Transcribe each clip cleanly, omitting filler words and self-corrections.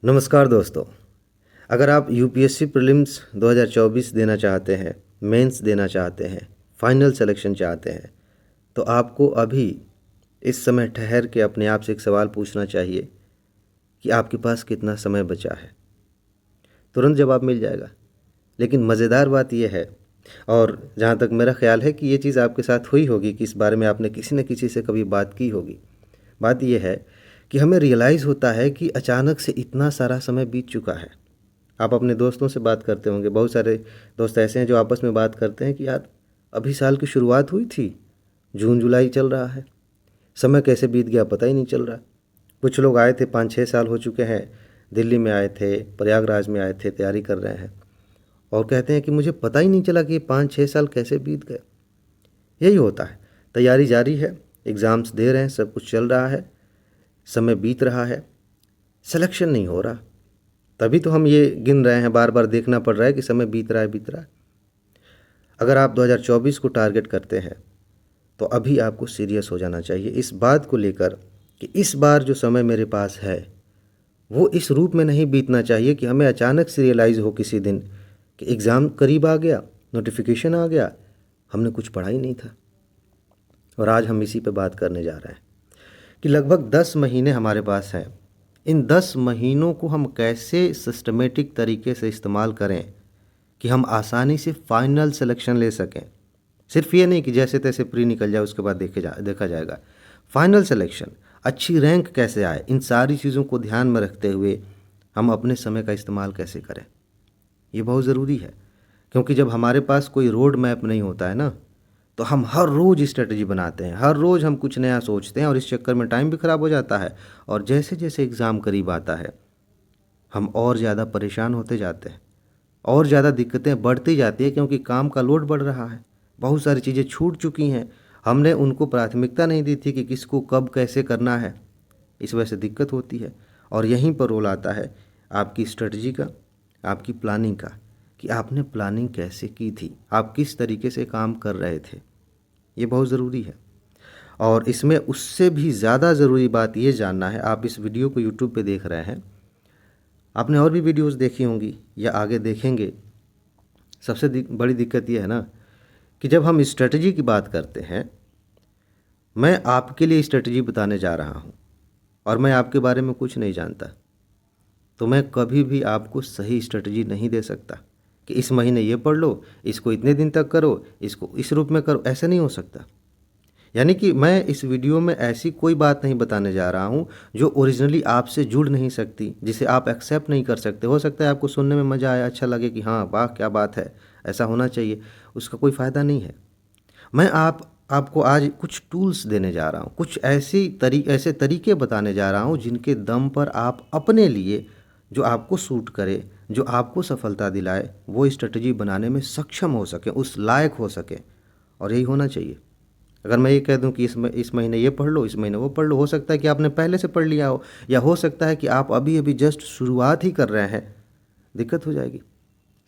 नमस्कार दोस्तों। अगर आप यूपीएससी प्रीलिम्स 2024 देना चाहते हैं, मेंस देना चाहते हैं, फाइनल सिलेक्शन चाहते हैं, तो आपको अभी इस समय ठहर के अपने आप से एक सवाल पूछना चाहिए कि आपके पास कितना समय बचा है। तुरंत जवाब मिल जाएगा। लेकिन मज़ेदार बात यह है, और जहाँ तक मेरा ख्याल है कि ये चीज़ आपके साथ हुई होगी कि इस बारे में आपने किसी न किसी से कभी बात की होगी। बात यह है कि हमें रियलाइज़ होता है कि अचानक से इतना सारा समय बीत चुका है। आप अपने दोस्तों से बात करते होंगे, बहुत सारे दोस्त ऐसे हैं जो आपस में बात करते हैं कि यार अभी साल की शुरुआत हुई थी, जून जुलाई चल रहा है, समय कैसे बीत गया पता ही नहीं चल रहा। कुछ लोग आए थे, 5-6 साल हो चुके हैं, दिल्ली में आए थे, प्रयागराज में आए थे, तैयारी कर रहे हैं और कहते हैं कि मुझे पता ही नहीं चला कि ये 5-6 साल कैसे बीत गए। यही होता है, तैयारी जारी है, एग्ज़ाम्स दे रहे हैं, सब कुछ चल रहा है, समय बीत रहा है, सिलेक्शन नहीं हो रहा। तभी तो हम ये गिन रहे हैं, बार बार देखना पड़ रहा है कि समय बीत रहा है बीत रहा है। अगर आप 2024 को टारगेट करते हैं तो अभी आपको सीरियस हो जाना चाहिए इस बात को लेकर कि इस बार जो समय मेरे पास है वो इस रूप में नहीं बीतना चाहिए कि हमें अचानक से रियलाइज़ हो किसी दिन कि एग्ज़ाम करीब आ गया, नोटिफिकेशन आ गया, हमने कुछ पढ़ा ही नहीं था। और आज हम इसी पे बात करने जा रहे हैं कि लगभग 10 महीने हमारे पास हैं। इन 10 महीनों को हम कैसे सिस्टमेटिक तरीके से इस्तेमाल करें कि हम आसानी से फाइनल सिलेक्शन ले सकें। सिर्फ ये नहीं कि जैसे तैसे प्री निकल जाए उसके बाद देखा जाएगा। फाइनल सिलेक्शन, अच्छी रैंक कैसे आए, इन सारी चीज़ों को ध्यान में रखते हुए हम अपने समय का इस्तेमाल कैसे करें, ये बहुत ज़रूरी है। क्योंकि जब हमारे पास कोई रोड मैप नहीं होता है ना, तो हम हर रोज़ स्ट्रेटजी बनाते हैं, हर रोज़ हम कुछ नया सोचते हैं और इस चक्कर में टाइम भी ख़राब हो जाता है। और जैसे जैसे एग्ज़ाम करीब आता है हम और ज़्यादा परेशान होते जाते हैं, और ज़्यादा दिक्कतें बढ़ती जाती है क्योंकि काम का लोड बढ़ रहा है, बहुत सारी चीज़ें छूट चुकी हैं, हमने उनको प्राथमिकता नहीं दी थी कि किसको कब कैसे करना है। इस वजह से दिक्कत होती है। और यहीं पर रोल आता है आपकी स्ट्रेटजी का, आपकी प्लानिंग का, कि आपने प्लानिंग कैसे की थी, आप किस तरीके से काम कर रहे थे। ये बहुत ज़रूरी है। और इसमें उससे भी ज़्यादा ज़रूरी बात ये जानना है, आप इस वीडियो को यूट्यूब पे देख रहे हैं, आपने और भी वीडियोस देखी होंगी या आगे देखेंगे। सबसे बड़ी दिक्कत ये है ना कि जब हम स्ट्रेटजी की बात करते हैं, मैं आपके लिए स्ट्रेटजी बताने जा रहा हूँ और मैं आपके बारे में कुछ नहीं जानता, तो मैं कभी भी आपको सही स्ट्रेटजी नहीं दे सकता कि इस महीने ये पढ़ लो, इसको इतने दिन तक करो, इसको इस रूप में करो। ऐसा नहीं हो सकता। यानी कि मैं इस वीडियो में ऐसी कोई बात नहीं बताने जा रहा हूँ जो ओरिजिनली आपसे जुड़ नहीं सकती, जिसे आप एक्सेप्ट नहीं कर सकते। हो सकता है आपको सुनने में मज़ा आए, अच्छा लगे कि हाँ वाह क्या बात है, ऐसा होना चाहिए, उसका कोई फ़ायदा नहीं है। मैं आपको आज कुछ टूल्स देने जा रहा हूँ, कुछ ऐसे तरीके बताने जा रहा हूँ जिनके दम पर आप अपने लिए, जो आपको सूट करे, जो आपको सफलता दिलाए, वो स्ट्रेटजी बनाने में सक्षम हो सके, उस लायक हो सके। और यही होना चाहिए। अगर मैं ये कह दूं कि इस महीने ये पढ़ लो, इस महीने वो पढ़ लो, हो सकता है कि आपने पहले से पढ़ लिया हो, या हो सकता है कि आप अभी अभी जस्ट शुरुआत ही कर रहे हैं, दिक्कत हो जाएगी।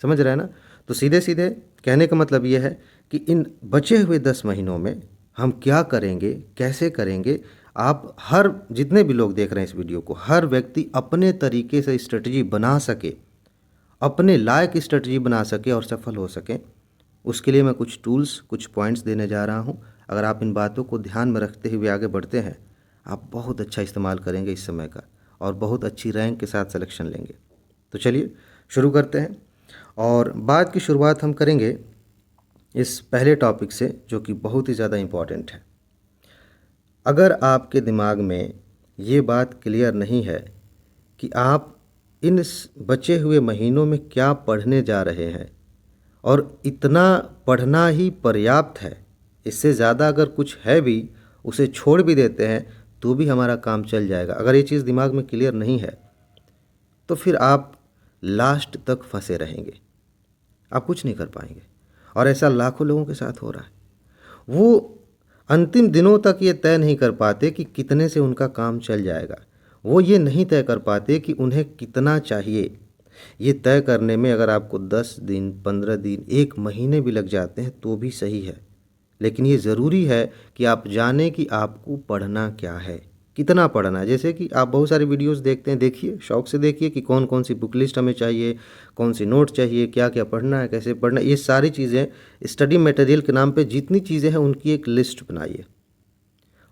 समझ रहे हैं ना? तो सीधे सीधे कहने का मतलब ये है कि इन बचे हुए 10 महीनों में हम क्या करेंगे, कैसे करेंगे। आप हर जितने भी लोग देख रहे हैं इस वीडियो को, हर व्यक्ति अपने तरीके से स्ट्रेटजी बना सके, अपने लायक स्ट्रेटजी बना सके और सफल हो सके। उसके लिए मैं कुछ टूल्स, कुछ पॉइंट्स देने जा रहा हूँ। अगर आप इन बातों को ध्यान में रखते हुए आगे बढ़ते हैं, आप बहुत अच्छा इस्तेमाल करेंगे इस समय का और बहुत अच्छी रैंक के साथ सिलेक्शन लेंगे। तो चलिए शुरू करते हैं। और बात की शुरुआत हम करेंगे इस पहले टॉपिक से, जो कि बहुत ही ज़्यादा इम्पॉर्टेंट है। अगर आपके दिमाग में ये बात क्लियर नहीं है कि आप इन बचे हुए महीनों में क्या पढ़ने जा रहे हैं, और इतना पढ़ना ही पर्याप्त है, इससे ज़्यादा अगर कुछ है भी उसे छोड़ भी देते हैं तो भी हमारा काम चल जाएगा, अगर ये चीज़ दिमाग में क्लियर नहीं है तो फिर आप लास्ट तक फंसे रहेंगे, आप कुछ नहीं कर पाएंगे। और ऐसा लाखों लोगों के साथ हो रहा है। वो अंतिम दिनों तक ये तय नहीं कर पाते कि कितने से उनका काम चल जाएगा, वो ये नहीं तय कर पाते कि उन्हें कितना चाहिए। ये तय करने में अगर आपको 10 दिन, 15 दिन, 1 महीने भी लग जाते हैं तो भी सही है, लेकिन ये ज़रूरी है कि आप जानें कि आपको पढ़ना क्या है। कितना पढ़ना है। जैसे कि आप बहुत सारी वीडियोस देखते हैं, देखिए, शौक से देखिए कि कौन कौन सी बुक लिस्ट हमें चाहिए, कौन सी नोट चाहिए, क्या क्या पढ़ना है, कैसे पढ़ना है, ये सारी चीज़ें स्टडी मटेरियल के नाम पे जितनी चीज़ें हैं उनकी एक लिस्ट बनाइए।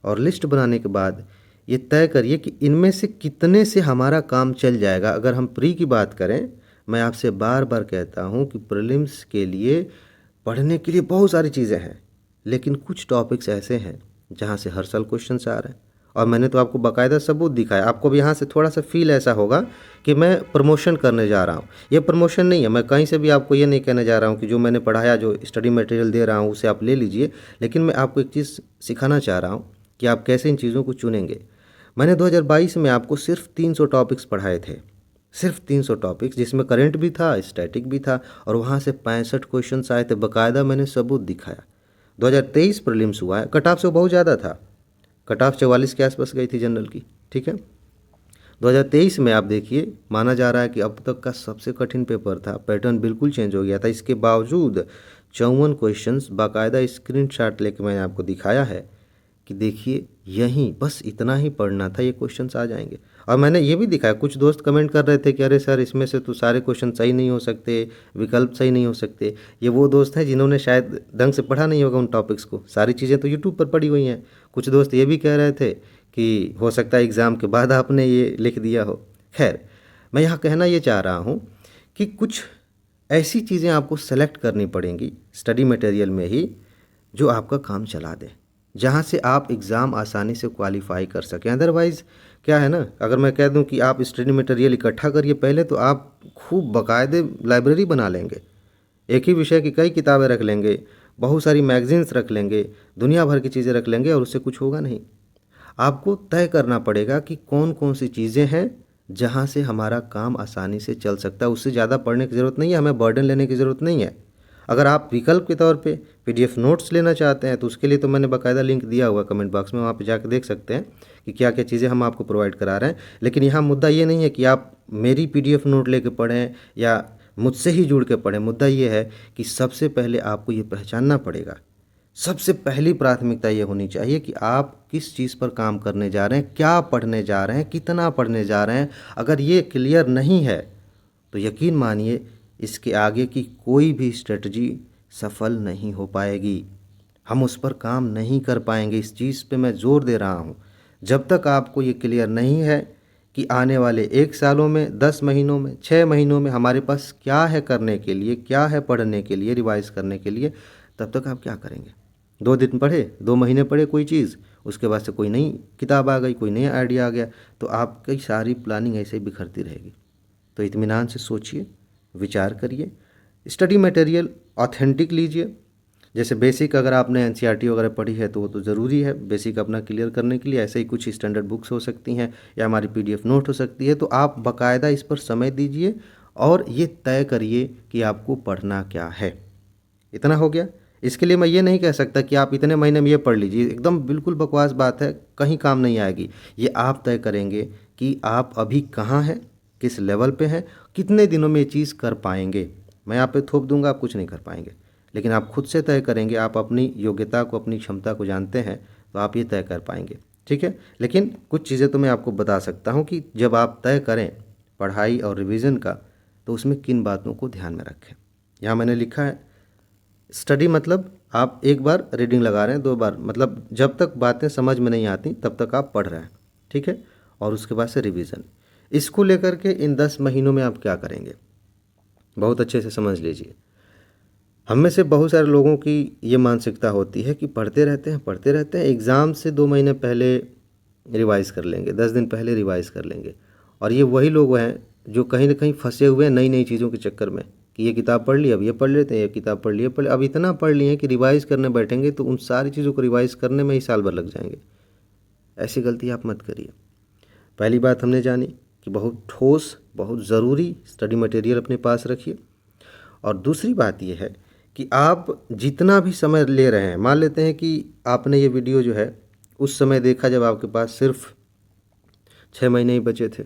और लिस्ट बनाने के बाद ये तय करिए कि इनमें से कितने से हमारा काम चल जाएगा। अगर हम प्री की बात करें, मैं आपसे बार बार कहता हूँ कि प्रीलिम्स के लिए पढ़ने के लिए बहुत सारी चीज़ें हैं, लेकिन कुछ टॉपिक्स ऐसे हैं जहाँ से हर साल क्वेश्चंस आ रहे हैं। और मैंने तो आपको बाकायदा सबूत दिखाया। आपको भी यहाँ से थोड़ा सा फील ऐसा होगा कि मैं प्रमोशन करने जा रहा हूँ। ये प्रमोशन नहीं है, मैं कहीं से भी आपको ये नहीं कहने जा रहा हूँ कि जो मैंने पढ़ाया, जो स्टडी मटेरियल दे रहा हूँ उसे आप ले लीजिए, लेकिन मैं आपको एक चीज़ सिखाना चाह रहा हूँ कि आप कैसे इन चीज़ों को चुनेंगे। मैंने 2022 में आपको सिर्फ 300 टॉपिक्स पढ़ाए थे, सिर्फ 300 टॉपिक्स, जिसमें करंट भी था, स्टैटिक भी था, और वहाँ से 65 क्वेश्चंस आए थे। बाकायदा मैंने सबूत दिखाया। 2023 प्रीलिम्स हुआ है, कट ऑफ से बहुत ज़्यादा था, कट ऑफ 44 के आसपास गई थी जनरल की, ठीक है। 2023 में आप देखिए, माना जा रहा है कि अब तक का सबसे कठिन पेपर था, पैटर्न बिल्कुल चेंज हो गया था। इसके बावजूद 54 क्वेश्चंस बाकायदा स्क्रीनशॉट लेके मैंने आपको दिखाया है कि देखिए, यहीं बस इतना ही पढ़ना था, ये क्वेश्चंस आ जाएंगे। और मैंने ये भी दिखाया, कुछ दोस्त कमेंट कर रहे थे कि अरे सर, इसमें से तो सारे क्वेश्चन सही नहीं हो सकते, विकल्प सही नहीं हो सकते। ये वो दोस्त हैं जिन्होंने शायद ढंग से पढ़ा नहीं होगा उन टॉपिक्स को। सारी चीज़ें तो यूट्यूब पर पड़ी हुई हैं। कुछ दोस्त ये भी कह रहे थे कि हो सकता है एग्ज़ाम के बाद आपने ये लिख दिया हो। खैर, मैं यहाँ कहना ये चाह रहा हूँ कि कुछ ऐसी चीज़ें आपको सेलेक्ट करनी पड़ेंगी स्टडी मटेरियल में ही जो आपका काम चला दे, जहाँ से आप एग्ज़ाम आसानी से क्वालिफाई कर सकें। अदरवाइज़ क्या है ना, अगर मैं कह दूं कि आप स्टडी मटेरियल इकट्ठा करिए पहले, तो आप खूब बाकायदे लाइब्रेरी बना लेंगे, एक ही विषय की कई किताबें रख लेंगे, बहुत सारी मैगजीन्स रख लेंगे, दुनिया भर की चीज़ें रख लेंगे, और उससे कुछ होगा नहीं। आपको तय करना पड़ेगा कि कौन कौन सी चीज़ें हैं जहाँ से हमारा काम आसानी से चल सकता है। उससे ज़्यादा पढ़ने की ज़रूरत नहीं है, हमें बर्डन लेने की ज़रूरत नहीं है। अगर आप विकल्प के तौर पे पीडीएफ नोट्स लेना चाहते हैं तो उसके लिए तो मैंने बाकायदा लिंक दिया हुआ कमेंट बॉक्स में, वहाँ पे जाकर देख सकते हैं कि क्या क्या चीज़ें हम आपको प्रोवाइड करा रहे हैं। लेकिन यहाँ मुद्दा ये नहीं है कि आप मेरी पीडीएफ नोट लेके पढ़ें या मुझसे ही जुड़ के पढ़ें। मुद्दा ये है कि सबसे पहले आपको ये पहचानना पड़ेगा, सबसे पहली प्राथमिकता ये होनी चाहिए कि आप किस चीज़ पर काम करने जा रहे हैं, क्या पढ़ने जा रहे हैं, कितना पढ़ने जा रहे हैं। अगर ये क्लियर नहीं है तो यकीन मानिए इसके आगे की कोई भी स्ट्रेटजी सफल नहीं हो पाएगी, हम उस पर काम नहीं कर पाएंगे। इस चीज़ पे मैं ज़ोर दे रहा हूँ। जब तक आपको ये क्लियर नहीं है कि आने वाले 1 सालों में, 10 महीनों में, 6 महीनों में हमारे पास क्या है करने के लिए, क्या है पढ़ने के लिए, रिवाइज़ करने के लिए, तब तक आप क्या करेंगे? 2 दिन पढ़े, 2 महीने पढ़े कोई चीज़, उसके बाद से कोई नई किताब आ गई, कोई नया आइडिया आ गया, तो आपकी सारी प्लानिंग ऐसे ही बिखरती रहेगी। तो इत्मीनान से सोचिए, विचार करिए, स्टडी मटेरियल ऑथेंटिक लीजिए। जैसे बेसिक अगर आपने एनसीईआरटी वगैरह पढ़ी है तो वो तो ज़रूरी है बेसिक अपना क्लियर करने के लिए। ऐसे ही कुछ स्टैंडर्ड बुक्स हो सकती हैं या हमारी पीडीएफ नोट हो सकती है। तो आप बाकायदा इस पर समय दीजिए और ये तय करिए कि आपको पढ़ना क्या है। इतना हो गया। इसके लिए मैं ये नहीं कह सकता कि आप इतने महीने में ये पढ़ लीजिए, एकदम बिल्कुल बकवास बात है, कहीं काम नहीं आएगी। ये आप तय करेंगे कि आप अभी कहाँ हैं, किस लेवल पे हैं, कितने दिनों में ये चीज़ कर पाएंगे। मैं आप पे थोप दूंगा, आप कुछ नहीं कर पाएंगे, लेकिन आप खुद से तय करेंगे। आप अपनी योग्यता को, अपनी क्षमता को जानते हैं, तो आप ये तय कर पाएंगे, ठीक है। लेकिन कुछ चीज़ें तो मैं आपको बता सकता हूँ कि जब आप तय करें पढ़ाई और रिवीजन का, तो उसमें किन बातों को ध्यान में रखें। यहाँ मैंने लिखा है, स्टडी मतलब आप एक बार रीडिंग लगा रहे हैं, 2 बार, मतलब जब तक बातें समझ में नहीं आती तब तक आप पढ़ रहे हैं, ठीक है। और उसके बाद से रिवीजन। इसको लेकर के इन 10 महीनों में आप क्या करेंगे, बहुत अच्छे से समझ लीजिए। हम में से बहुत सारे लोगों की ये मानसिकता होती है कि पढ़ते रहते हैं, एग्ज़ाम से 2 महीने पहले रिवाइज़ कर लेंगे, 10 दिन पहले रिवाइज़ कर लेंगे। और ये वही लोग हैं जो कहीं ना कहीं फंसे हुए हैं नई नई चीज़ों के चक्कर में कि ये किताब पढ़ ली, अब ये पढ़ लेते हैं, ये किताब पढ़ ली, अब इतना पढ़ लिए हैं कि रिवाइज़ करने बैठेंगे तो उन सारी चीज़ों को रिवाइज़ करने में ही साल भर लग जाएंगे। ऐसी गलती आप मत करिए। पहली बात हमने जानी कि बहुत ठोस, बहुत ज़रूरी स्टडी मटेरियल अपने पास रखिए। और दूसरी बात यह है कि आप जितना भी समय ले रहे हैं, मान लेते हैं कि आपने ये वीडियो जो है उस समय देखा जब आपके पास सिर्फ 6 महीने ही बचे थे,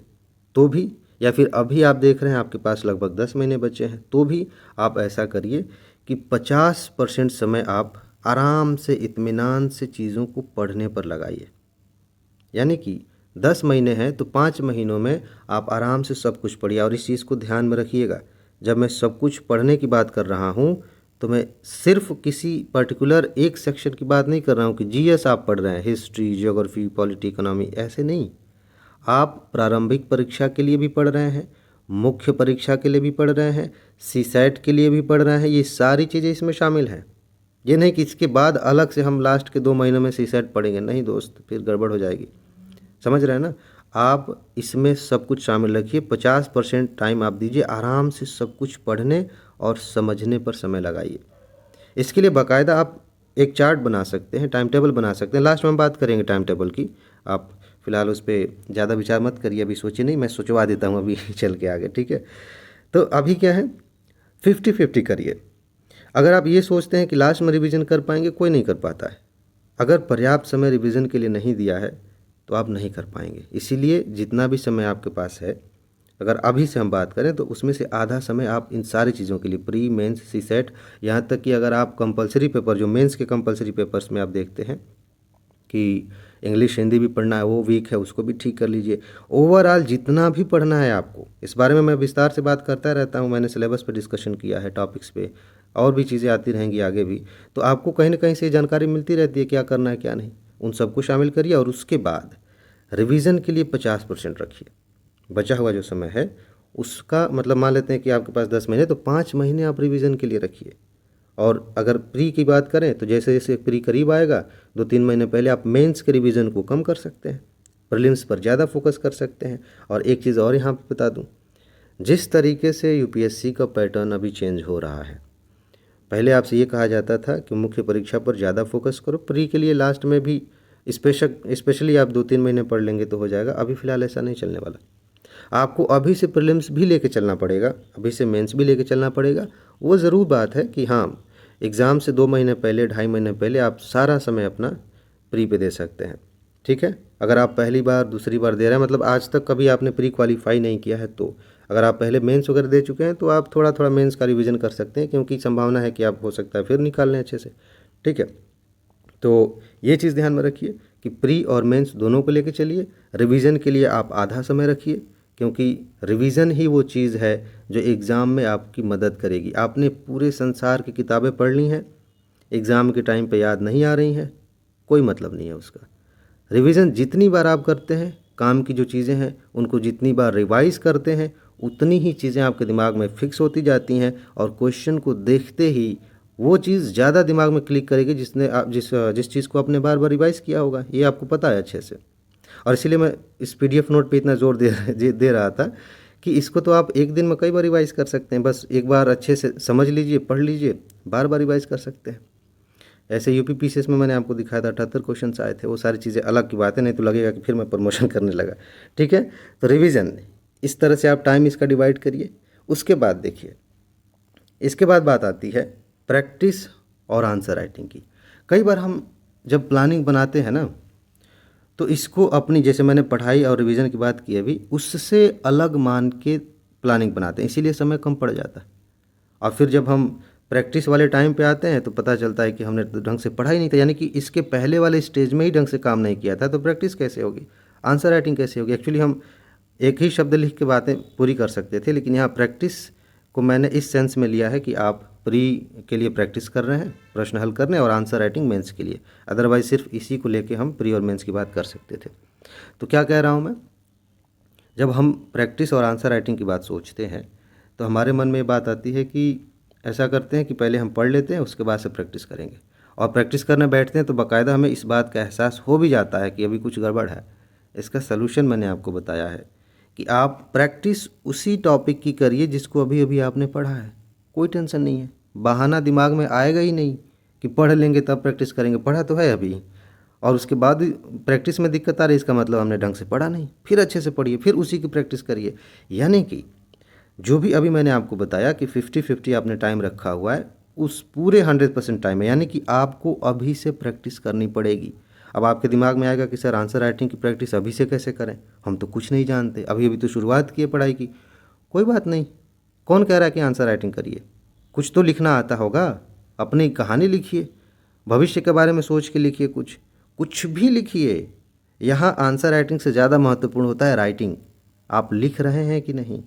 तो भी, या फिर अभी आप देख रहे हैं आपके पास लगभग 10 महीने बचे हैं, तो भी आप ऐसा करिए कि 50% समय आप आराम से, इत्मीनान से चीज़ों को पढ़ने पर लगाइए। यानी कि 10 महीने हैं तो 5 महीनों में आप आराम से सब कुछ पढ़िए। और इस चीज़ को ध्यान में रखिएगा, जब मैं सब कुछ पढ़ने की बात कर रहा हूँ तो मैं सिर्फ किसी पर्टिकुलर एक सेक्शन की बात नहीं कर रहा हूँ कि जीएस आप पढ़ रहे हैं, हिस्ट्री, ज्योग्राफी, पॉलिटी, इकोनॉमी, ऐसे नहीं। आप प्रारंभिक परीक्षा के लिए भी पढ़ रहे हैं, मुख्य परीक्षा के लिए भी पढ़ रहे हैं, सीसैट के लिए भी पढ़ रहे हैं, ये सारी चीज़ें इसमें शामिल हैं। ये नहीं कि इसके बाद अलग से हम लास्ट के 2 महीनों में सीसैट पढ़ेंगे, नहीं दोस्त, फिर गड़बड़ हो जाएगी। समझ रहे हैं ना? आप इसमें सब कुछ शामिल रखिए। 50% टाइम आप दीजिए आराम से सब कुछ पढ़ने और समझने पर समय लगाइए। इसके लिए बाकायदा आप एक चार्ट बना सकते हैं, टाइम टेबल बना सकते हैं। लास्ट में हम बात करेंगे टाइम टेबल की, आप फिलहाल उस पर ज़्यादा विचार मत करिए, अभी सोचिए नहीं, मैं सोचवा देता हूँ अभी चल के आगे, ठीक है? तो अभी क्या है, 50-50 करिए। अगर आप ये सोचते हैं कि लास्ट में रिवीजन कर पाएंगे, कोई नहीं कर पाता है। अगर पर्याप्त समय रिवीजन के लिए नहीं दिया है तो आप नहीं कर पाएंगे। इसीलिए जितना भी समय आपके पास है, अगर अभी से हम बात करें तो उसमें से आधा समय आप इन सारी चीज़ों के लिए, प्री, मेंस, सीसेट, यहाँ तक कि अगर आप कंपलसरी पेपर, जो मेंस के कंपलसरी पेपर्स में आप देखते हैं कि इंग्लिश, हिंदी भी पढ़ना है, वो वीक है, उसको भी ठीक कर लीजिए। ओवरऑल जितना भी पढ़ना है आपको, इस बारे में मैं विस्तार से बात करता रहता हूँ, मैंने सिलेबस पे डिस्कशन किया है, टॉपिक्स पे, और भी चीज़ें आती रहेंगी आगे भी, तो आपको कहीं ना कहीं से जानकारी मिलती रहती है क्या करना है क्या नहीं। उन सबको शामिल करिए और उसके बाद रिवीजन के लिए 50% रखिए। बचा हुआ जो समय है उसका मतलब मान लेते हैं कि आपके पास 10 महीने, तो 5 महीने आप रिवीजन के लिए रखिए। और अगर प्री की बात करें तो जैसे जैसे प्री करीब आएगा, 2-3 महीने पहले आप मेंस के रिवीजन को कम कर सकते हैं, प्रीलिम्स पर ज़्यादा फोकस कर सकते हैं। और एक चीज़ और यहाँ पे बता दूँ, जिस तरीके से यूपीएससी का पैटर्न अभी चेंज हो रहा है, पहले आपसे ये कहा जाता था कि मुख्य परीक्षा पर ज़्यादा फोकस करो, प्री के लिए लास्ट में भी स्पेशली आप 2-3 महीने पढ़ लेंगे तो हो जाएगा। अभी फ़िलहाल ऐसा नहीं चलने वाला, आपको अभी से प्रीलिम्स भी लेके चलना पड़ेगा, अभी से मेंस भी लेके चलना पड़ेगा। वो ज़रूर बात है कि हाँ, एग्ज़ाम से 2 महीने पहले, 2.5 महीने पहले आप सारा समय अपना प्री पे दे सकते हैं, ठीक है? अगर आप पहली बार, दूसरी बार दे रहे हैं, मतलब आज तक कभी आपने प्री क्वालिफाई नहीं किया है, तो अगर आप पहले मेंस वगैरह दे चुके हैं तो आप थोड़ा थोड़ा मेंस का रिवीजन कर सकते हैं, क्योंकि संभावना है कि आप हो सकता है फिर निकाल लें अच्छे से, ठीक है? तो ये चीज़ ध्यान में रखिए कि प्री और मेंस दोनों को लेके चलिए। रिवीजन के लिए आप आधा समय रखिए, क्योंकि रिवीजन ही वो चीज़ है जो एग्ज़ाम में आपकी मदद करेगी। आपने पूरे संसार की किताबें पढ़ ली हैं, एग्ज़ाम के टाइम पे याद नहीं आ रही हैं, कोई मतलब नहीं है उसका। रिवीजन जितनी बार आप करते हैं, काम की जो चीज़ें हैं उनको जितनी बार रिवाइज़ करते हैं, उतनी ही चीज़ें आपके दिमाग में फिक्स होती जाती हैं, और क्वेश्चन को देखते ही वो चीज़ ज़्यादा दिमाग में क्लिक करेगी जिसने आप जिस चीज़ को आपने बार बार रिवाइज़ किया होगा। ये आपको पता है अच्छे से, और इसीलिए मैं इस पीडीएफ नोट पे इतना जोर दे रहा था कि इसको तो आप एक दिन में कई बार रिवाइज़ कर सकते हैं। बस एक बार अच्छे से समझ लीजिए, पढ़ लीजिए, बार बार रिवाइज़ कर सकते हैं। ऐसे यूपी पीसीएस में मैंने आपको दिखाया था 78 क्वेश्चन आए थे, वो सारी चीज़ें अलग की बात है, नहीं तो लगेगा कि फिर मैं प्रमोशन करने लगा, ठीक है? तो रिवीजन इस तरह से आप टाइम इसका डिवाइड करिए। उसके बाद देखिए, इसके बाद बात आती है प्रैक्टिस और आंसर राइटिंग की। कई बार हम जब प्लानिंग बनाते हैं ना, तो इसको अपनी, जैसे मैंने पढ़ाई और रिवीजन की बात की अभी, उससे अलग मान के प्लानिंग बनाते हैं, इसीलिए समय कम पड़ जाता है। और फिर जब हम प्रैक्टिस वाले टाइम पे आते हैं तो पता चलता है कि हमने ढंग से पढ़ा ही नहीं था, यानी कि इसके पहले वाले स्टेज में ही ढंग से काम नहीं किया था, तो प्रैक्टिस कैसे होगी, आंसर राइटिंग कैसे होगी? एक्चुअली हम एक ही शब्द लिख के बातें पूरी कर सकते थे, लेकिन यहाँ प्रैक्टिस को मैंने इस सेंस में लिया है कि आप प्री के लिए प्रैक्टिस कर रहे हैं, प्रश्न हल करने, और आंसर राइटिंग मेंस के लिए। अदरवाइज सिर्फ इसी को लेके हम प्री और मेंस की बात कर सकते थे। तो क्या कह रहा हूँ मैं, जब हम प्रैक्टिस और आंसर राइटिंग की बात सोचते हैं तो हमारे मन में ये बात आती है कि ऐसा करते हैं कि पहले हम पढ़ लेते हैं, उसके बाद से प्रैक्टिस करेंगे। और प्रैक्टिस करने बैठते हैं तो बाकायदा हमें इस बात का एहसास हो भी जाता है कि अभी कुछ गड़बड़ है। इसका सलूशन मैंने आपको बताया है कि आप प्रैक्टिस उसी टॉपिक की करिए जिसको अभी अभी आपने पढ़ा है, कोई टेंशन नहीं है। बहाना दिमाग में आएगा ही नहीं कि पढ़ लेंगे तब प्रैक्टिस करेंगे, पढ़ा तो है अभी, और उसके बाद प्रैक्टिस में दिक्कत आ रही है, इसका मतलब हमने ढंग से पढ़ा नहीं। फिर अच्छे से पढ़िए, फिर उसी की प्रैक्टिस करिए। यानी कि जो भी अभी मैंने आपको बताया कि 50-50 आपने टाइम रखा हुआ है, उस पूरे 100% टाइम है, यानी कि आपको अभी से प्रैक्टिस करनी पड़ेगी। अब आपके दिमाग में आएगा कि सर आंसर राइटिंग की प्रैक्टिस अभी से कैसे करें, हम तो कुछ नहीं जानते, अभी अभी तो शुरुआत की है पढ़ाई की। कोई बात नहीं, कौन कह रहा है कि आंसर राइटिंग करिए? कुछ तो लिखना आता होगा, अपनी कहानी लिखिए, भविष्य के बारे में सोच के लिखिए, कुछ भी लिखिए, यहाँ आंसर राइटिंग से ज़्यादा महत्वपूर्ण होता है राइटिंग। आप लिख रहे हैं कि नहीं,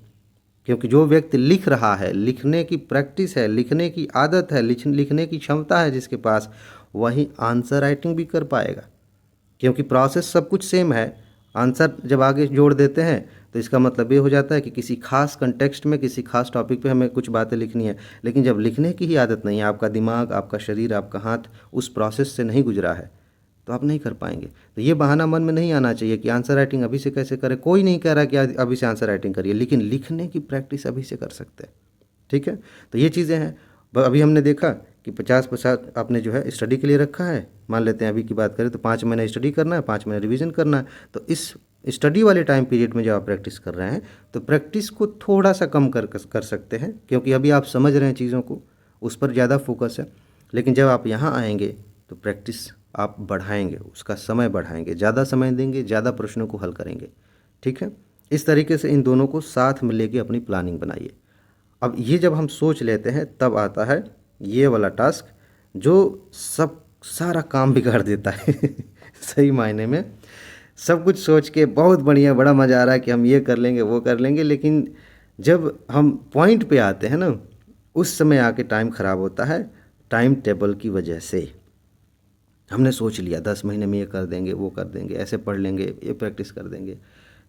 क्योंकि जो व्यक्ति लिख रहा है, लिखने की प्रैक्टिस है, लिखने की आदत है, लिखने की क्षमता है जिसके पास, वही आंसर राइटिंग भी कर पाएगा। क्योंकि प्रोसेस सब कुछ सेम है। आंसर जब आगे जोड़ देते हैं तो इसका मतलब ये हो जाता है कि किसी खास कंटेक्स्ट में, किसी खास टॉपिक पे हमें कुछ बातें लिखनी है। लेकिन जब लिखने की ही आदत नहीं है, आपका दिमाग, आपका शरीर, आपका हाथ उस प्रोसेस से नहीं गुजरा है, तो आप नहीं कर पाएंगे। तो ये बहाना मन में नहीं आना चाहिए कि आंसर राइटिंग अभी से कैसे करें। कोई नहीं कह रहा कि अभी से आंसर राइटिंग करिए, लेकिन लिखने की प्रैक्टिस अभी से कर सकते हैं। ठीक है, तो ये चीज़ें हैं। अभी हमने देखा कि 50% आपने जो है स्टडी के लिए रखा है। मान लेते हैं अभी की बात करें तो 5 महीने स्टडी करना है, 5 महीने रिवीजन करना है। तो इस स्टडी वाले टाइम पीरियड में जब आप प्रैक्टिस कर रहे हैं तो प्रैक्टिस को थोड़ा सा कम कर सकते हैं, क्योंकि अभी आप समझ रहे हैं चीज़ों को, उस पर ज़्यादा फोकस है। लेकिन जब आप यहाँ आएंगे तो प्रैक्टिस आप बढ़ाएंगे, उसका समय बढ़ाएंगे, ज़्यादा समय देंगे, ज़्यादा प्रश्नों को हल करेंगे। ठीक है, इस तरीके से इन दोनों को साथ में लेके अपनी प्लानिंग बनाइए। अब ये जब हम सोच लेते हैं तब आता है ये वाला टास्क जो सब सारा काम बिगाड़ देता है सही मायने में। सब कुछ सोच के बहुत बढ़िया, बड़ा मज़ा आ रहा है कि हम ये कर लेंगे, वो कर लेंगे, लेकिन जब हम पॉइंट पे आते हैं ना, उस समय आके टाइम ख़राब होता है। टाइम टेबल की वजह से हमने सोच लिया 10 महीने में ये कर देंगे, वो कर देंगे, ऐसे पढ़ लेंगे, ये प्रैक्टिस कर देंगे।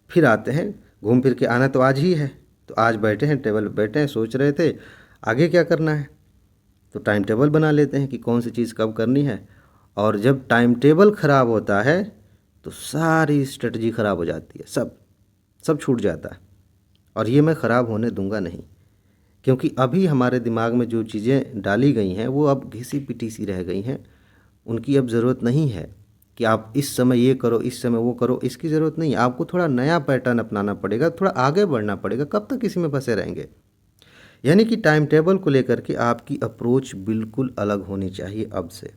फिर आते हैं, घूम फिर के आना तो आज ही है, तो आज बैठे हैं, टेबल पे बैठे हैं, सोच रहे थे आगे क्या करना है, तो टाइम टेबल बना लेते हैं कि कौन सी चीज़ कब करनी है। और जब टाइम टेबल ख़राब होता है तो सारी स्ट्रेटजी ख़राब हो जाती है, सब छूट जाता है। और ये मैं ख़राब होने दूंगा नहीं, क्योंकि अभी हमारे दिमाग में जो चीज़ें डाली गई हैं वो अब घिसी पिटी सी रह गई हैं। उनकी अब ज़रूरत नहीं है कि आप इस समय ये करो, इस समय वो करो, इसकी ज़रूरत नहीं है। आपको थोड़ा नया पैटर्न अपनाना पड़ेगा, थोड़ा आगे बढ़ना पड़ेगा। कब तक इसी में फंसे रहेंगे? यानी कि टाइम टेबल को लेकर के आपकी अप्रोच बिल्कुल अलग होनी चाहिए अब से।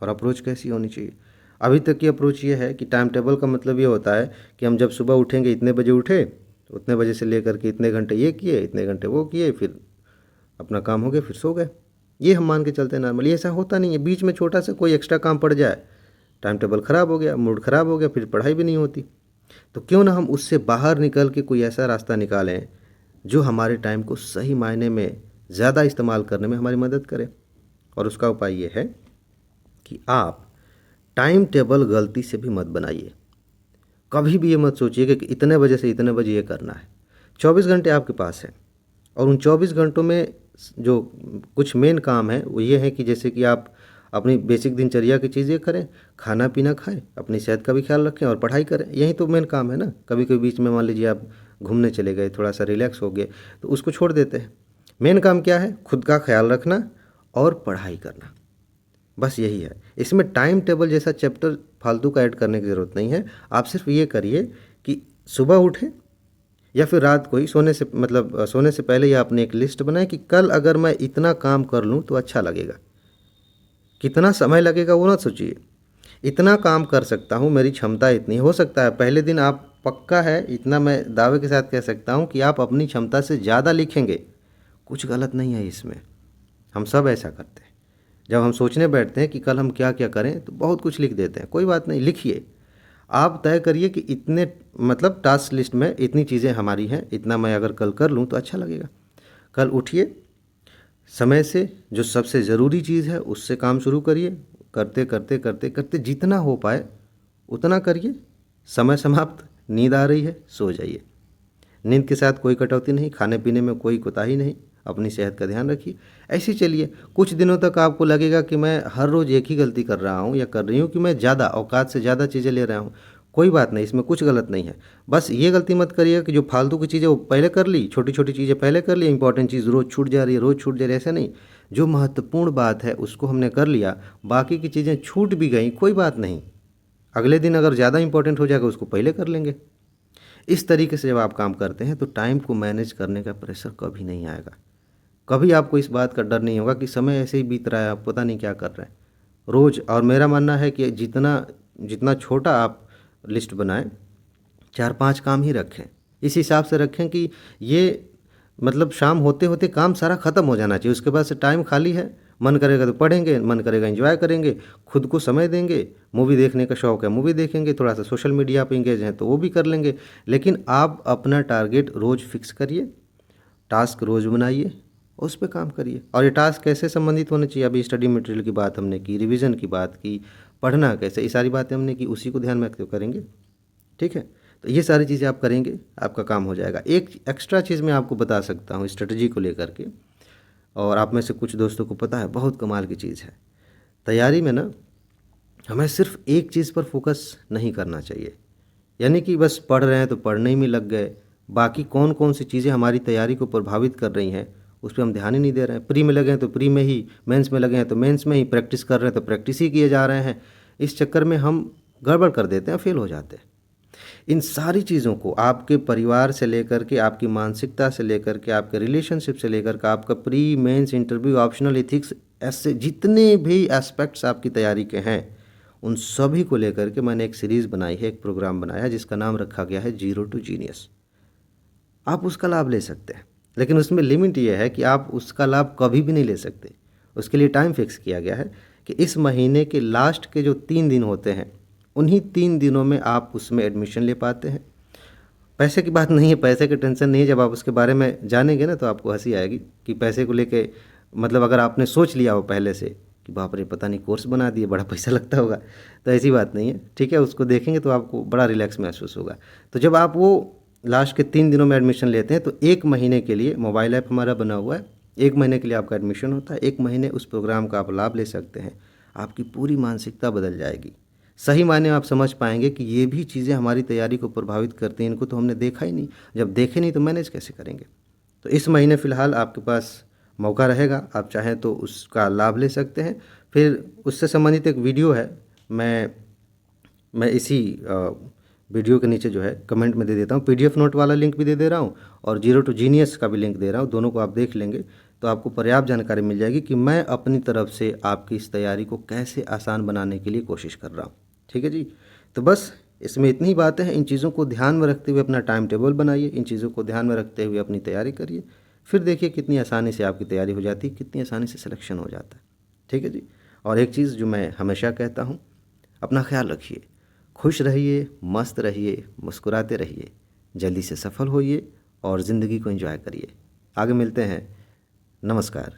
और अप्रोच कैसी होनी चाहिए? अभी तक की अप्रोच ये है कि टाइम टेबल का मतलब ये होता है कि हम जब सुबह उठेंगे, इतने बजे उठे तो उतने बजे से लेकर के इतने घंटे ये किए, इतने घंटे वो किए, फिर अपना काम हो गया, फिर सो गए। ये हम मान के चलते हैं नॉर्मली। ऐसा होता नहीं है। बीच में छोटा सा कोई एक्स्ट्रा काम पड़ जाए, टाइम टेबल ख़राब हो गया, मूड ख़राब हो गया, फिर पढ़ाई भी नहीं होती। तो क्यों ना हम उससे बाहर निकल के कोई ऐसा रास्ता निकालें जो हमारे टाइम को सही मायने में ज़्यादा इस्तेमाल करने में हमारी मदद करे। और उसका उपाय ये है कि आप टाइम टेबल गलती से भी मत बनाइए। कभी भी ये मत सोचिए कि इतने बजे से इतने बजे ये करना है। 24 घंटे आपके पास है और उन 24 घंटों में जो कुछ मेन काम है वो ये है कि जैसे कि आप अपनी बेसिक दिनचर्या की चीज़ें करें, खाना पीना खाएं, अपनी सेहत का भी ख्याल रखें और पढ़ाई करें। यही तो मेन काम है ना। कभी कभी बीच में मान लीजिए आप घूमने चले गए, थोड़ा सा रिलैक्स हो गए, तो उसको छोड़ देते हैं। मेन काम क्या है? खुद का ख्याल रखना और पढ़ाई करना, बस यही है। इसमें टाइम टेबल जैसा चैप्टर फालतू का ऐड करने की ज़रूरत नहीं है। आप सिर्फ ये करिए कि सुबह उठें या फिर रात को ही सोने से पहले या आपने एक लिस्ट बनाए कि कल अगर मैं इतना काम कर लूँ तो अच्छा लगेगा। कितना समय लगेगा वो ना सोचिए, इतना काम कर सकता हूँ, मेरी क्षमता इतनी हो सकता है। पहले दिन आप पक्का है, इतना मैं दावे के साथ कह सकता हूँ कि आप अपनी क्षमता से ज़्यादा लिखेंगे। कुछ गलत नहीं है इसमें, हम सब ऐसा करते हैं। जब हम सोचने बैठते हैं कि कल हम क्या क्या करें तो बहुत कुछ लिख देते हैं। कोई बात नहीं, लिखिए। आप तय करिए कि इतने टास्क लिस्ट में इतनी चीज़ें हमारी हैं, इतना मैं अगर कल कर लूँ तो अच्छा लगेगा। कल उठिए समय से, जो सबसे ज़रूरी चीज़ है उससे काम शुरू करिए। करते करते करते करते जितना हो पाए उतना करिए। समय समाप्त, नींद आ रही है, सो जाइए। नींद के साथ कोई कटौती नहीं, खाने पीने में कोई कोताही नहीं। अपनी सेहत का ध्यान रखिए। ऐसे चलिए। कुछ दिनों तक आपको लगेगा कि मैं हर रोज़ एक ही गलती कर रहा हूँ या कर रही हूँ, कि मैं ज़्यादा औकात से ज़्यादा चीज़ें ले रहा हूँ। कोई बात नहीं, इसमें कुछ गलत नहीं है। बस ये गलती मत करिए कि जो फालतू की चीज़ें वो पहले कर ली, छोटी छोटी चीज़ें पहले कर ली, इंपॉर्टेंट चीज़ रोज़ छूट जा रही है, रोज़ छूट जा रही है। ऐसा नहीं, जो महत्वपूर्ण बात है उसको हमने कर लिया, बाकी की चीज़ें छूट भी गई, कोई बात नहीं। अगले दिन अगर ज़्यादा इंपॉर्टेंट हो जाएगा उसको पहले कर लेंगे। इस तरीके से जब आप काम करते हैं तो टाइम को मैनेज करने का प्रेशर कभी नहीं आएगा। कभी आपको इस बात का डर नहीं होगा कि समय ऐसे ही बीत रहा है, आप पता नहीं क्या कर रहे हैं रोज़। और मेरा मानना है कि जितना जितना छोटा आप लिस्ट बनाएं, 4-5 काम ही रखें। इस हिसाब से रखें कि ये शाम होते होते काम सारा ख़त्म हो जाना चाहिए। उसके बाद से टाइम खाली है, मन करेगा तो पढ़ेंगे, मन करेगा एंजॉय करेंगे, खुद को समय देंगे, मूवी देखने का शौक है मूवी देखेंगे, थोड़ा सा सोशल मीडिया पे इंगेज हैं तो वो भी कर लेंगे। लेकिन आप अपना टारगेट रोज़ फिक्स करिए, टास्क रोज़ बनाइए, उस पे काम करिए। और ये टास्क कैसे संबंधित होने चाहिए, अभी स्टडी मटेरियल की बात हमने की, रिवीजन की बात की, पढ़ना कैसे, ये सारी बातें हमने की, उसी को ध्यान में रखते हुए करेंगे। ठीक है, तो ये सारी चीज़ें आप करेंगे, आपका काम हो जाएगा। एक एक्स्ट्रा चीज़ मैं आपको बता सकता हूँ स्ट्रेटजी को लेकर के, और आप में से कुछ दोस्तों को पता है, बहुत कमाल की चीज़ है। तैयारी में ना हमें सिर्फ एक चीज़ पर फोकस नहीं करना चाहिए, यानी कि बस पढ़ रहे हैं तो पढ़ने ही में लग गए, बाकी कौन कौन सी चीज़ें हमारी तैयारी को प्रभावित कर रही हैं उस पर हम ध्यान ही नहीं दे रहे हैं। प्री में लगे हैं तो प्री में ही, मेंस में लगे हैं तो मेंस में ही, प्रैक्टिस कर रहे हैं तो प्रैक्टिस ही किए जा रहे हैं। इस चक्कर में हम गड़बड़ कर देते हैं, फेल हो जाते हैं। इन सारी चीज़ों को आपके परिवार से लेकर के, आपकी मानसिकता से लेकर के, आपके रिलेशनशिप से लेकर के, आपका pre mains interview, optional, ethics, ऐसे जितने भी एस्पेक्ट्स आपकी तैयारी के हैं उन सभी को लेकर के मैंने एक सीरीज़ बनाई है, एक प्रोग्राम बनाया है जिसका नाम रखा गया है जीरो टू जीनियस। आप उसका लाभ ले सकते हैं, लेकिन उसमें लिमिट ये है कि आप उसका लाभ कभी भी नहीं ले सकते। उसके लिए टाइम फिक्स किया गया है कि इस महीने के लास्ट के जो 3 दिन होते हैं उन्हीं 3 दिनों में आप उसमें एडमिशन ले पाते हैं। पैसे की बात नहीं है, पैसे की टेंशन नहीं है। जब आप उसके बारे में जानेंगे ना तो आपको हंसी आएगी कि पैसे को लेके, मतलब अगर आपने सोच लिया हो पहले से कि बाप रे पता नहीं कोर्स बना दिए, बड़ा पैसा लगता होगा, तो ऐसी बात नहीं है। ठीक है, उसको देखेंगे तो आपको बड़ा रिलैक्स महसूस होगा। तो जब आप वो लास्ट के 3 दिनों में एडमिशन लेते हैं तो 1 महीने के लिए मोबाइल ऐप हमारा बना हुआ है, 1 महीने के लिए आपका एडमिशन होता है, 1 महीने उस प्रोग्राम का आप लाभ ले सकते हैं। आपकी पूरी मानसिकता बदल जाएगी, सही मायने में आप समझ पाएंगे कि ये भी चीज़ें हमारी तैयारी को प्रभावित करती हैं, इनको तो हमने देखा ही नहीं, जब देखे नहीं तो मैनेज कैसे करेंगे। तो इस महीने फ़िलहाल आपके पास मौका रहेगा, आप चाहें तो उसका लाभ ले सकते हैं। फिर उससे संबंधित एक वीडियो है, मैं इसी वीडियो के नीचे जो है कमेंट में दे देता हूँ, PDF नोट वाला लिंक भी दे दे रहा हूँ और जीरो टू जीनियस का भी लिंक दे रहा हूँ। दोनों को आप देख लेंगे तो आपको पर्याप्त जानकारी मिल जाएगी कि मैं अपनी तरफ से आपकी इस तैयारी को कैसे आसान बनाने के लिए कोशिश कर रहा हूँ। ठीक है जी, तो बस इसमें इतनी ही बातें हैं। इन चीज़ों को ध्यान में रखते हुए अपना टाइम टेबल बनाइए, इन चीज़ों को ध्यान में रखते हुए अपनी तैयारी करिए, फिर देखिए कितनी आसानी से आपकी तैयारी हो जाती है, कितनी आसानी से सिलेक्शन हो जाता है। ठीक है जी, और एक चीज़ जो मैं हमेशा कहता हूँ, अपना ख्याल रखिए, खुश रहिए, मस्त रहिए, मुस्कुराते रहिए, जल्दी से सफल होइए और ज़िंदगी को एंजॉय करिए। आगे मिलते हैं, नमस्कार।